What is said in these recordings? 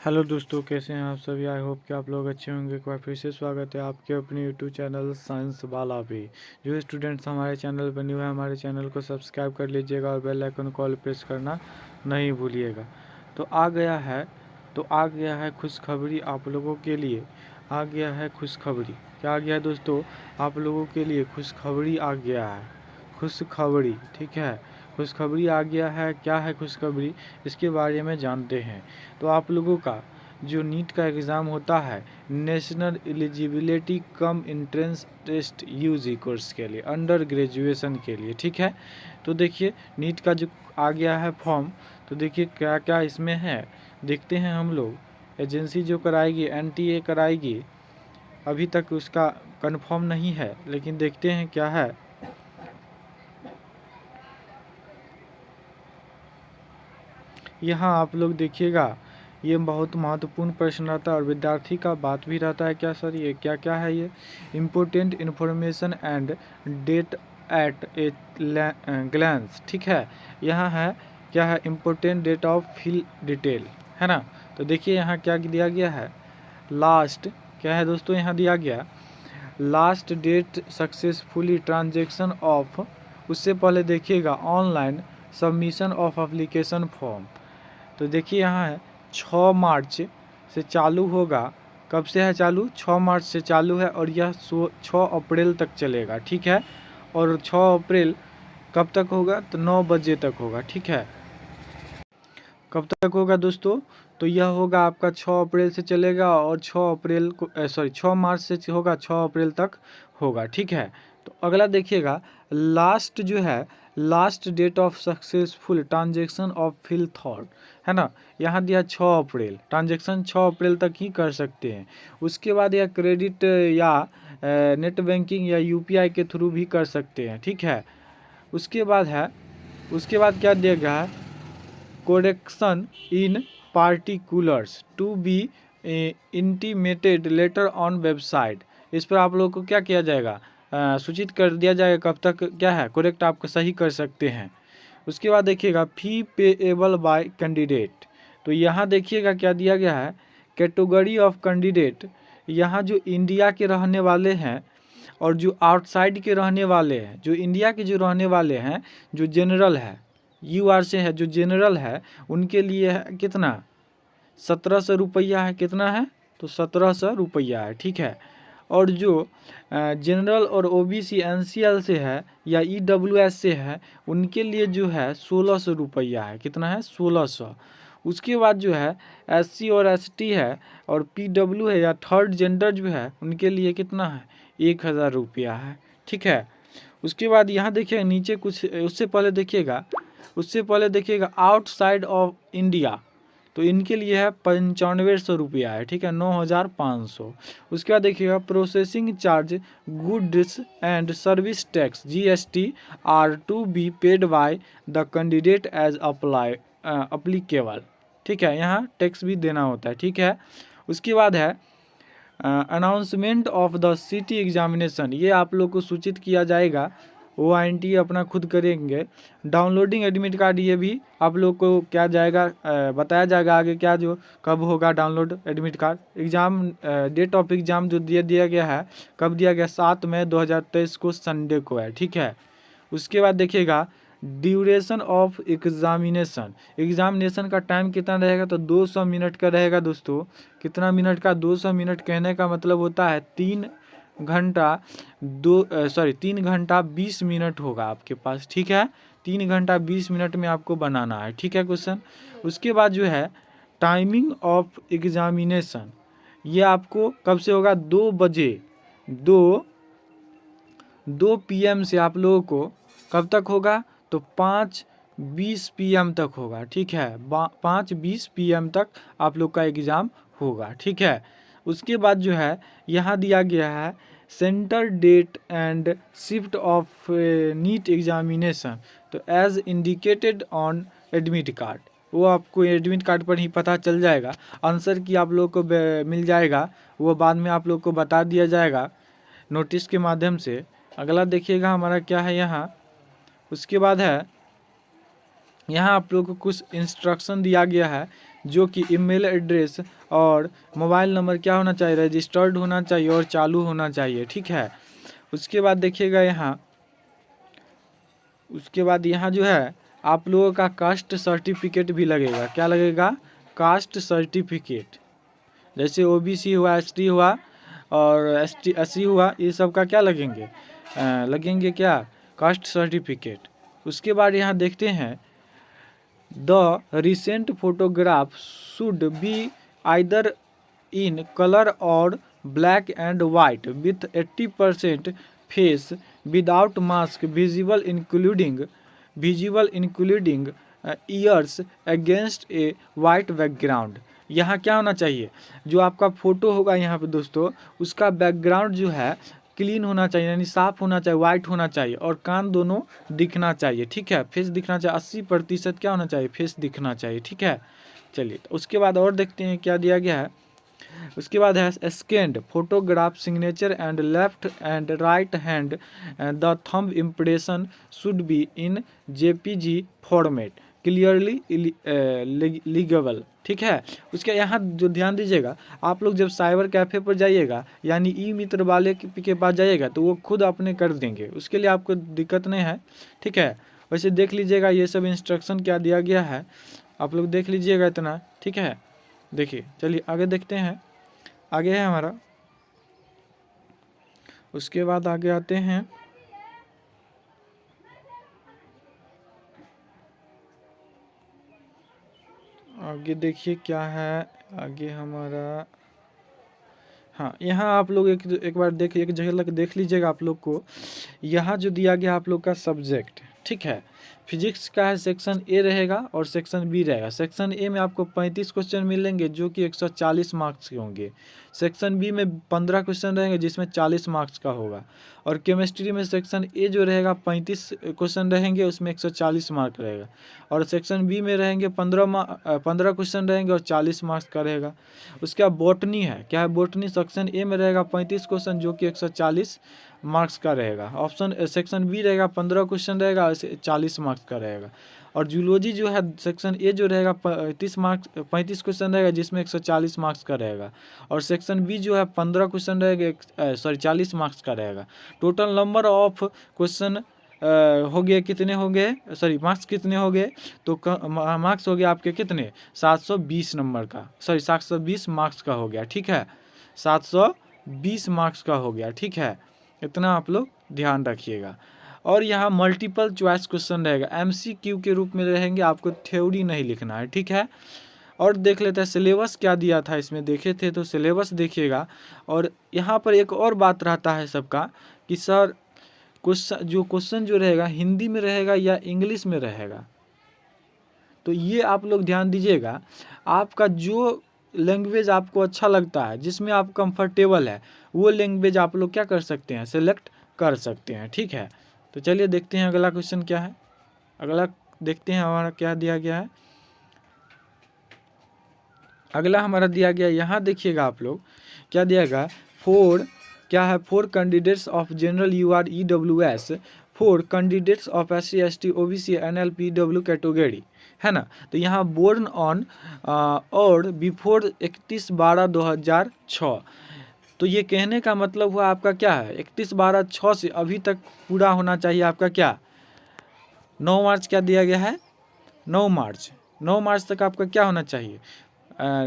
Hello दोस्तों, कैसे हैं आप सभी। आई होप कि आप लोग अच्छे होंगे। एक बार फिर से स्वागत है आपके अपने यूट्यूब चैनल साइंस वाला पे। जो स्टूडेंट्स हमारे चैनल पर न्यू है, हमारे चैनल को सब्सक्राइब कर लीजिएगा और बेल आइकन को ऑल प्रेस करना नहीं भूलिएगा। तो आ गया है खुशखबरी आप लोगों के लिए। आ गया है खुशखबरी। क्या आ गया है दोस्तों? आप लोगों के लिए खुशखबरी आ गया है। खुशखबरी, ठीक है। खुशखबरी आ गया है। क्या है खुशखबरी, इसके बारे में जानते हैं। तो आप लोगों का जो नीट का एग्ज़ाम होता है, national eligibility cum entrance test UG course के लिए, अंडर ग्रेजुएशन के लिए, ठीक है। तो देखिए नीट का जो आ गया है फॉर्म, तो देखिए क्या क्या इसमें है, देखते हैं हम लोग। एजेंसी जो कराएगी एनटीए कराएगी, अभी तक उसका कंफर्म नहीं है, लेकिन देखते हैं क्या है। यहाँ आप लोग देखिएगा, ये बहुत महत्वपूर्ण प्रश्न रहता है और विद्यार्थी का बात भी रहता है। क्या सर, ये क्या क्या है? ये important information and date at a glance, ठीक है। यहाँ है क्या है, important date of fill detail, है ना। तो देखिए यहाँ क्या दिया गया है, लास्ट क्या है दोस्तों, यहाँ दिया गया last date successfully transaction of, उससे पहले देखिएगा online submission of application form. तो देखिए यहाँ है 6 मार्च से चालू होगा। कब से है चालू? 6 मार्च से चालू है और यह 6 अप्रैल तक चलेगा, ठीक है। और 6 अप्रैल कब तक होगा? तो 9 बजे तक होगा, ठीक है। कब तक होगा दोस्तों? तो यह होगा आपका 6 अप्रैल से चलेगा और 6 अप्रैल को 6 मार्च से होगा, 6 अप्रैल तक होगा, ठीक है। तो अगला देखिएगा, लास्ट जो है, last date of successful transaction of fill thought, है ना। यहाँ दिया 6 अप्रैल, ट्रांजेक्शन 6 अप्रैल तक ही कर सकते हैं। उसके बाद यह क्रेडिट या नेट बैंकिंग या यूपीआई के थ्रू भी कर सकते हैं, ठीक है। उसके बाद क्या दिया गया है, correction in particulars to be intimated later on website। इस पर आप लोगों को क्या किया जाएगा, सूचित कर दिया जाएगा कब तक क्या है, करेक्ट आपको सही कर सकते हैं। उसके बाद देखिएगा फी पेएबल बाय कैंडिडेट। तो यहाँ देखिएगा क्या दिया गया है, कैटेगरी ऑफ कैंडिडेट। यहाँ जो इंडिया के रहने वाले हैं और जो आउटसाइड के रहने वाले हैं, जो इंडिया के जो रहने वाले हैं, जो जनरल है, यूआर से है, जो जनरल है, उनके लिए है कितना, 1700 रुपया है। कितना है? तो 1700 रुपया है, ठीक है। और जो जनरल और ओबीसी एनसीएल से है या ईडब्ल्यूएस से है, उनके लिए जो है 1600 रुपया है। कितना है? 1600। उसके बाद जो है एससी और एसटी है और पीडब्ल्यू है या थर्ड जेंडर जो है, उनके लिए कितना है? 1000 रुपया है, ठीक है। उसके बाद यहाँ देखिए नीचे कुछ, उससे पहले देखिएगा आउटसाइड ऑफ इंडिया, तो इनके लिए है 9500 रुपया है, ठीक है, 9500। उसके बाद देखिएगा processing charge goods and service tax GST are to be paid by the candidate as applicable, ठीक है। यहाँ टैक्स भी देना होता है, ठीक है। उसके बाद है announcement of the city examination, ये आप लोग को सूचित किया जाएगा, OINT अपना खुद करेंगे। डाउनलोडिंग एडमिट कार्ड, ये भी आप लोग को क्या जाएगा, बताया जाएगा आगे क्या जो कब होगा download admit card. Exam date of exam जो दिया गया है, कब दिया गया, 7 मई 2023 को संडे को है, ठीक है। उसके बाद देखिएगा ड्यूरेशन ऑफ एग्जामिनेशन का टाइम कितना रहेगा, तो 200 मिनट का रहेगा दोस्तों। कितना मिनट का? 200 मिनट। कहने का मतलब होता है 3 घंटा 20 मिनट होगा आपके पास, ठीक है। 3 घंटा 20 मिनट में आपको बनाना है, ठीक है क्वेश्चन। उसके बाद जो है टाइमिंग ऑफ एग्जामिनेशन, ये आपको कब से होगा, 2 बजे, 2 PM से आप लोगों को कब तक होगा, तो 5:20 PM तक होगा, ठीक है। 5:20 PM तक आप लोग का एग्ज़ाम होगा, ठीक है। उसके बाद जो है यहाँ दिया गया है center date and shift of NEET examination, तो as indicated on admit card, वो आपको एडमिट कार्ड पर ही पता चल जाएगा। आंसर की आप लोग को मिल जाएगा, वो बाद में आप लोग को बता दिया जाएगा नोटिस के माध्यम से। अगला देखिएगा हमारा क्या है यहाँ। उसके बाद है यहाँ आप लोग को कुछ इंस्ट्रक्शन दिया गया है, जो कि ईमेल एड्रेस और मोबाइल नंबर क्या होना चाहिए, रजिस्टर्ड होना चाहिए और चालू होना चाहिए, ठीक है। उसके बाद देखिएगा यहाँ, उसके बाद यहाँ जो है आप लोगों का कास्ट सर्टिफिकेट भी लगेगा। क्या लगेगा? Caste certificate. जैसे ओबीसी हुआ, एसटी हुआ और एसटी एससी हुआ, ये सब का क्या लगेंगे? लगेंगे क्या? Caste certificate. उसके बाद यहाँ देखते हैं the recent photograph should be either in colour और black and white with 80% face without mask visible including ears against a white background. यहाँ क्या होना चाहिए? जो आपका फोटो होगा यहाँ पे दोस्तों, उसका बैकग्राउंड जो है क्लीन होना चाहिए, यानी साफ होना चाहिए, वाइट होना चाहिए और कान दोनों दिखना चाहिए, ठीक है। फेस दिखना चाहिए, 80% क्या होना चाहिए? फेस दिखना चाहिए, ठीक है। चलिए, तो उसके बाद और देखते हैं क्या दिया गया है। उसके बाद है scanned photograph signature and left and right hand the thumb impression should be in JPG format clearly legible, ठीक है। उसके यहाँ जो ध्यान दीजिएगा, आप लोग जब साइबर कैफ़े पर जाइएगा यानी ई मित्र वाले के पास जाइएगा तो वो खुद अपने कर देंगे, उसके लिए आपको दिक्कत नहीं है, ठीक है। वैसे देख लीजिएगा ये सब इंस्ट्रक्शन क्या दिया गया है, आप लोग देख लीजिएगा इतना, ठीक है। देखिए, चलिए आगे देखते हैं। आगे है हमारा, उसके बाद आगे आते हैं। आगे देखिए क्या है आगे हमारा। हाँ, यहाँ आप लोग एक बार देखिए, एक जगह देख लीजिएगा आप लोग को। यहाँ जो दिया गया आप लोग का सब्जेक्ट, ठीक है, फिजिक्स का है, सेक्शन ए रहेगा और सेक्शन बी रहेगा। सेक्शन ए में आपको 35 क्वेश्चन मिलेंगे जो कि 140 मार्क्स के होंगे। सेक्शन बी में 15 क्वेश्चन रहेंगे जिसमें 40 मार्क्स का होगा। और केमिस्ट्री में सेक्शन ए जो रहेगा 35 क्वेश्चन रहेंगे, उसमें 140 मार्क रहेगा। और सेक्शन बी में रहेंगे 15 क्वेश्चन रहेंगे और 40 मार्क्स का रहेगा। उसके बाद बॉटनी है, क्या है? बॉटनी सेक्शन ए में रहेगा 35 क्वेश्चन जो कि 140 मार्क्स का रहेगा। ऑप्शन सेक्शन बी रहेगा 15 क्वेश्चन रहेगा, 40 मार्क्स का रहेगा। और जूलॉजी जो है सेक्शन ए जो रहेगा 35 क्वेश्चन रहेगा जिसमें 140 मार्क्स का रहेगा। और सेक्शन बी जो है 15 क्वेश्चन रहेगा, 40 मार्क्स का रहेगा। टोटल नंबर ऑफ क्वेश्चन हो गए, कितने हो गए, मार्क्स कितने हो गए? तो मार्क्स हो गया आपके कितने? 720 नंबर का, 720 मार्क्स का हो गया, ठीक है। 720 मार्क्स का हो गया, ठीक है। इतना आप लोग ध्यान रखिएगा। और यहाँ मल्टीपल चॉइस क्वेश्चन रहेगा, एमसीक्यू के रूप में रहेंगे, आपको थ्योरी नहीं लिखना है, ठीक है। और देख लेते हैं सिलेबस क्या दिया था इसमें, देखे थे तो सिलेबस देखिएगा। और यहाँ पर एक और बात रहता है सबका कि सर क्वेश्चन जो रहेगा हिंदी में रहेगा या इंग्लिश में रहेगा, तो ये आप लोग ध्यान दीजिएगा। आपका जो लैंग्वेज आपको अच्छा लगता है, जिसमें आप कंफर्टेबल है, वो लैंग्वेज आप लोग क्या कर सकते हैं? सेलेक्ट कर सकते हैं, ठीक है। तो चलिए देखते हैं अगला क्वेश्चन क्या है। अगला देखते हैं हमारा क्या दिया गया है। अगला हमारा दिया गया, यहाँ देखिएगा आप लोग क्या दिया गया। क्या है? 4 candidates of general UR EWS, 4 candidates of SC ST OBC NL PW category, है ना। तो यहाँ बोर्न ऑन और बिफोर 31/12/2006। तो ये कहने का मतलब हुआ आपका क्या है? 31/12/6 से अभी तक पूरा होना चाहिए आपका क्या? 9 मार्च क्या दिया गया है? 9 मार्च तक आपका क्या होना चाहिए?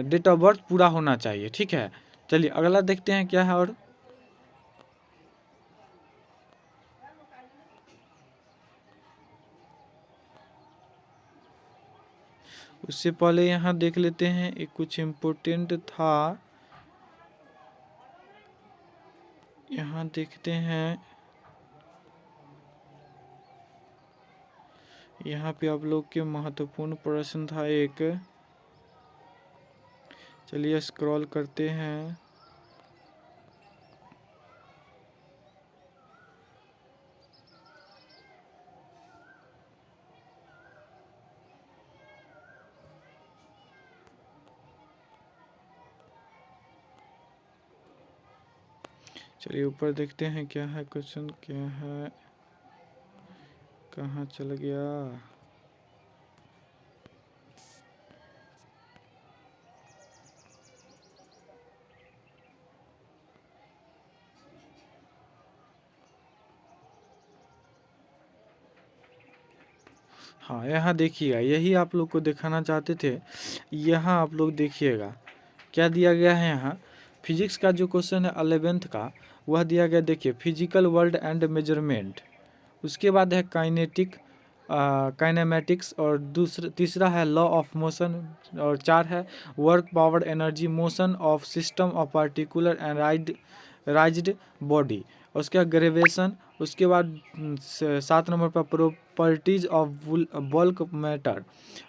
डेट ऑफ बर्थ पूरा होना चाहिए, ठीक है। चलिए अगला देखते हैं क्या है। और उससे पहले यहाँ देख लेते हैं एक कुछ इम्पोर्टेंट था, यहाँ देखते हैं। यहाँ पे आप लोग के महत्वपूर्ण प्रश्न था एक, चलिए स्क्रॉल करते हैं। चलिए ऊपर देखते हैं क्या है क्वेश्चन, क्या है, कहाँ चल गया। हाँ, यहाँ देखिएगा, यही आप लोग को दिखाना चाहते थे। यहाँ आप लोग देखिएगा क्या दिया गया है। यहाँ फिजिक्स का जो क्वेश्चन है 11th का, वह दिया गया। देखिए, फिजिकल वर्ल्ड एंड मेजरमेंट, उसके बाद है काइनेमेटिक्स, और तीसरा है लॉ ऑफ मोशन, और 4 है work power energy motion of system of particular and राइज्ड body. उसके बाद ग्रेविएशन, उसके बाद 7 नंबर पर प्रॉपर्टीज ऑफ बल्क मैटर।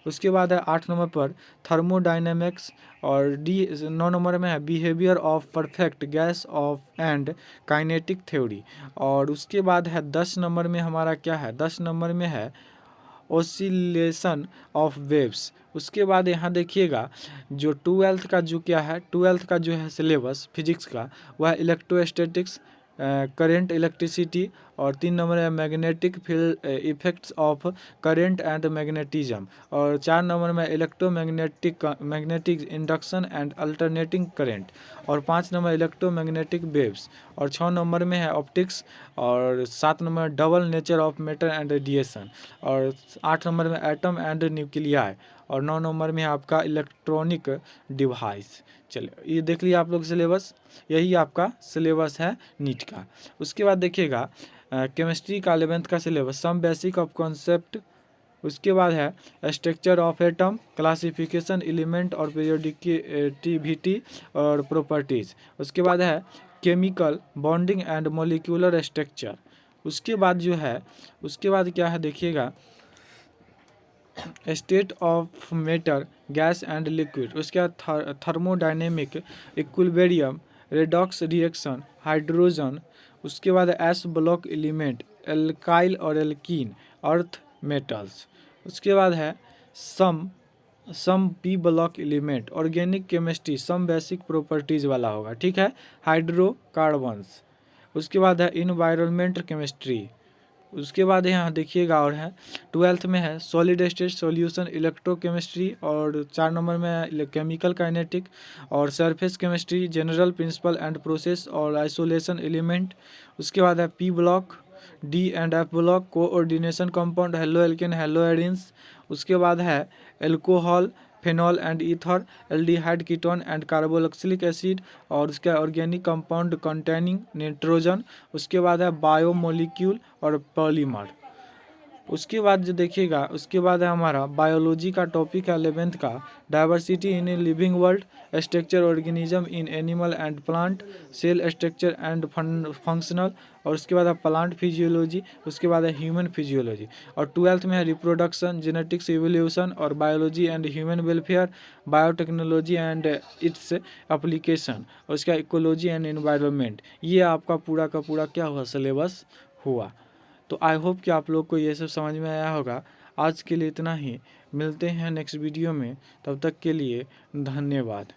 उसके बाद है 8 नंबर पर थर्मोडायनेमिक्स, और 9 नंबर में है behaviour of perfect gas off and kinetic theory. और उसके बाद है 10 नंबर में हमारा क्या है, 10 नंबर में है ऑसिलेशन ऑफ वेव्स। उसके बाद यहाँ देखिएगा जो 12th का जो क्या है, 12th का जो है सिलेबस फिजिक्स का, वह इलेक्ट्रोस्टैटिक्स, करंट, इलेक्ट्रिसिटी, और 3 नंबर है magnetic field effects of current and magnetism, और 4 नंबर में magnetic induction and alternating current, और 5 नंबर इलेक्ट्रोमैग्नेटिक वेव्स, और 6 नंबर में है ऑप्टिक्स, और 7 number double nature of matter and radiation, और 8 नंबर में एटम एंड न्यूक्लियाई, और 9 नंबर में है आपका इलेक्ट्रॉनिक डिवाइस। चलिए, ये देख लिया आप लोग सिलेबस, यही आपका सिलेबस है नीट का। उसके बाद देखिएगा केमिस्ट्री का 11th का syllabus, some basic of concept. उसके बाद है structure of atom, classification element और पीरियोडिकिटी और प्रॉपर्टीज। उसके बाद है chemical bonding and molecular structure. उसके बाद जो है, उसके बाद क्या है देखिएगा, state of matter, gas and liquid. उसके बाद thermodynamic equilibrium, redox reaction, hydrogen. उसके बाद एस ब्लॉक एलिमेंट, एल्काइल और एल्कीन, अर्थ मेटल्स। उसके बाद है some P block element, organic chemistry, some basic properties वाला होगा, ठीक है, हाइड्रोकार्बन्स। उसके बाद है इन्वायरमेंटल केमिस्ट्री। उसके बाद यहाँ देखिएगा और है 12th में है सॉलिड स्टेट सॉल्यूशन इलेक्ट्रोकेमिस्ट्री, और 4 नंबर में है केमिकल काइनेटिक और surface chemistry, general principle and process और आइसोलेशन एलिमेंट। उसके बाद है P block, D and F block, coordination compound, halo alkane, halo arenes. उसके बाद है alcohol, phenol and ether, aldehyde, ketone and carboxylic acid, और उसका ऑर्गेनिक कंपाउंड कंटेनिंग नाइट्रोजन। उसके बाद है बायोमोलिक्यूल और पॉलीमर। उसके बाद जो देखिएगा, उसके बाद है हमारा बायोलॉजी का टॉपिक है 11th का, diversity in a living world, structure organism in animal and plant, cell structure and functional. और उसके बाद है प्लांट फिजियोलॉजी। उसके बाद है ह्यूमन फिजियोलॉजी। और 12th में है रिप्रोडक्शन, जेनेटिक्स, इवोल्यूशन और biology and human welfare, biotechnology and its application, और उसका इकोलॉजी एंड एनवायरनमेंट। ये आपका पूरा का पूरा क्या हुआ, सिलेबस हुआ। तो आई होप कि आप लोग को ये सब समझ में आया होगा। आज के लिए इतना ही, मिलते हैं नेक्स्ट वीडियो में, तब तक के लिए धन्यवाद।